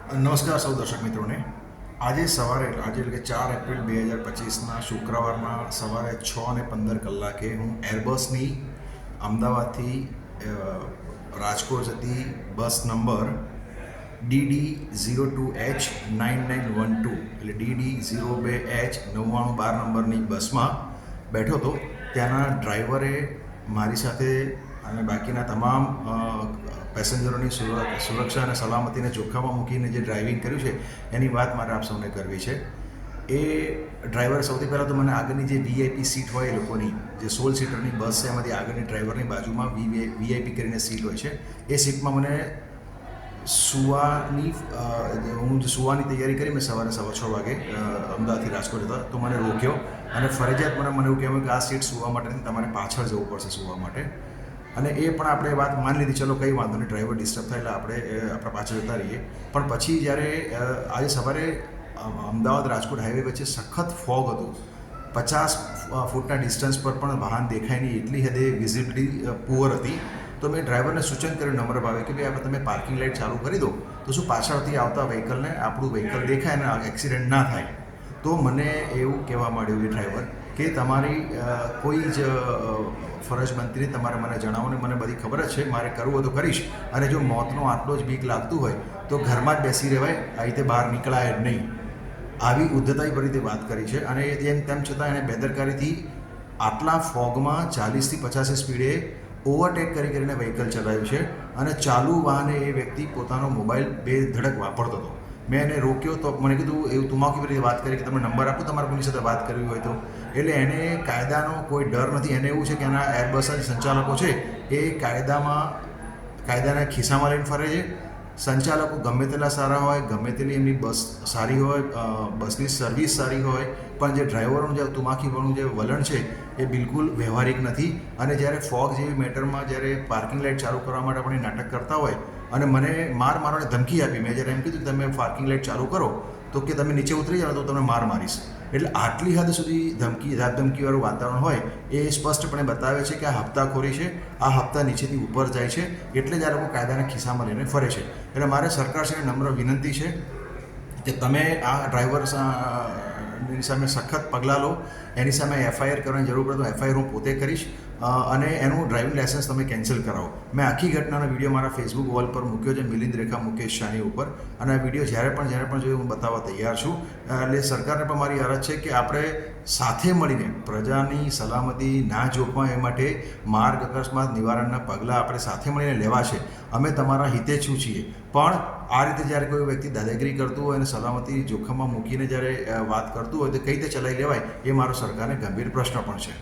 નમસ્કાર સૌ દર્શક મિત્રોને. આજે એટલે કે 4 એપ્રિલ 2025ના શુક્રવારના સવારે 6:15 હું એરબસની અમદાવાદથી રાજકોટ જતી બસ નંબર DD02H9912 એટલે DD02H9912 નંબરની બસમાં બેઠો હતો. ત્યાંના ડ્રાઈવરે મારી સાથે અને બાકીના તમામ પેસેન્જરોની સુરક્ષા અને સલામતીને જોખમમાં મૂકીને જે ડ્રાઇવિંગ કર્યું છે એની વાત મારે આપ સૌને કરવી છે. એ ડ્રાઈવર સૌથી પહેલાં તો મને આગળની જે વીઆઈપી સીટ હોય એ લોકોની જે 16 સીટરની બસ છે એમાંથી આગળની ડ્રાઈવરની બાજુમાં વીઆઈપી કરીને સીટ હોય છે એ સીટમાં મને હું જે સુવાની તૈયારી કરી મેં સવારે 6:15 વાગે અમદાવાદથી રાજકોટ જતા તો મને રોક્યો અને ફરજિયાત મને એવું કહેવાય કે આ સીટ સુવા માટે નથી, તમારે પાછળ જવું પડશે સુવા માટે. અને એ પણ આપણે વાત માની લીધી, ચલો કંઈ વાંધો નહીં, ડ્રાઈવર ડિસ્ટર્બ થાય એટલે આપણે આપણા પાછળ જતા રહીએ. પણ પછી જ્યારે આજે સવારે અમદાવાદ રાજકોટ હાઈવે વચ્ચે સખત ફોગ હતું, 50 ફૂટના ડિસ્ટન્સ પર પણ વાહન દેખાય નહીં એટલી હદે વિઝિબિલિટી પુઅર હતી. તો મેં ડ્રાઈવરને સૂચન કર્યું નમ્ર ભાવે કે ભાઈ આપણે તમે પાર્કિંગ લાઇટ ચાલુ કરી દો તો શું પાછળથી આવતા વ્હીકલને આપણું વ્હીકલ દેખાય અને એક્સિડન્ટ ના થાય. તો મને એવું કહેવા માંડ્યું એ ડ્રાઈવર કે તમારી કોઈ જ ફરજ બનતી નહીં, તમારે મને જણાવો ને મને બધી ખબર જ છે, મારે કરવું હોય તો કરીશ. અને જો મોતનો આટલો જ બીક લાગતું હોય તો ઘરમાં જ બેસી રહેવાય, આ રીતે બહાર નીકળાય જ નહીં. આવી ઉદ્ધતાઈભરી રીતે વાત કરી છે. અને તેમ છતાં એણે બેદરકારીથી આટલા ફોગમાં 40થી 50 સ્પીડે ઓવરટેક કરીને વ્હીકલ ચલાવ્યું છે અને ચાલુ વાહને એ વ્યક્તિ પોતાનો મોબાઈલ બેધડક વાપરતો હતો. મેં એને રોક્યો તો મને કીધું એવું તુમાકી રીતે વાત કરી કે તમે નંબર આપો તમારે કોઈની સાથે વાત કરવી હોય તો. એટલે એને કાયદાનો કોઈ ડર નથી. એને એવું છે કે એના એરબસના સંચાલકો છે એ કાયદાના ખિસ્સામાં લઈને ફરે છે. સંચાલકો ગમે તેટલા સારા હોય, ગમે તેટલી એમની બસ સારી હોય, બસની સર્વિસ સારી હોય, પણ જે ડ્રાઈવરોનું જે તુમાકીપણું જે વલણ છે એ બિલકુલ વ્યવહારિક નથી. અને જ્યારે ફોગ જેવી મેટરમાં જ્યારે પાર્કિંગ લાઇટ ચાલુ કરવા માટે આપણે નાટક કરતા હોય અને મને મારવાની ધમકી આપી, મેં જ્યારે એમ કીધું કે તમે પાર્કિંગ લાઇટ ચાલુ કરો તો કે તમે નીચે ઉતરી જાઓ તો તમને મારીશ. એટલે આટલી હદ સુધી ધમકીવાળું વાતાવરણ હોય એ સ્પષ્ટપણે બતાવે છે કે આ હપ્તાખોરી છે, આ હપ્તા નીચેથી ઉપર જાય છે, એટલે જ આ લોકો કાયદાના ખિસ્સામાં લઈને ફરે છે. એટલે મારે સરકારશ્રીને નમ્ર વિનંતી છે કે તમે આ ડ્રાઈવર એની સામે સખત પગલાં લો, એની સામે એફઆઈઆર કરવાની જરૂર પડે તો એફઆઈઆર હું પોતે કરીશ અને એનું ડ્રાઇવિંગ લાઇસન્સ તમે કેન્સલ કરાવો. મેં આખી ઘટનાનો વિડીયો મારા ફેસબુક વોલ પર મૂક્યો છે, મિલિંદ રેખા મુકેશ શાહની ઉપર. અને આ વિડીયો જ્યારે પણ જોઈએ હું બતાવવા તૈયાર છું. એટલે સરકારને પણ મારી અરજ છે કે આપણે સાથે મળીને પ્રજાની સલામતી ના જોખમાય એ માટે માર્ગ અકસ્માત નિવારણના પગલાં આપણે સાથે મળીને લેવા છે. અમે તમારા હિતેચ્છુ છીએ, પણ આ રીતે જ્યારે કોઈ વ્યક્તિ દાદાગીરી કરતું હોય અને સલામતી જોખમમાં મૂકીને જ્યારે વાત કરતું હોય તો કઈ રીતે ચલાવી લેવાય એ મારો સરકારને ગંભીર પ્રશ્ન પણ છે.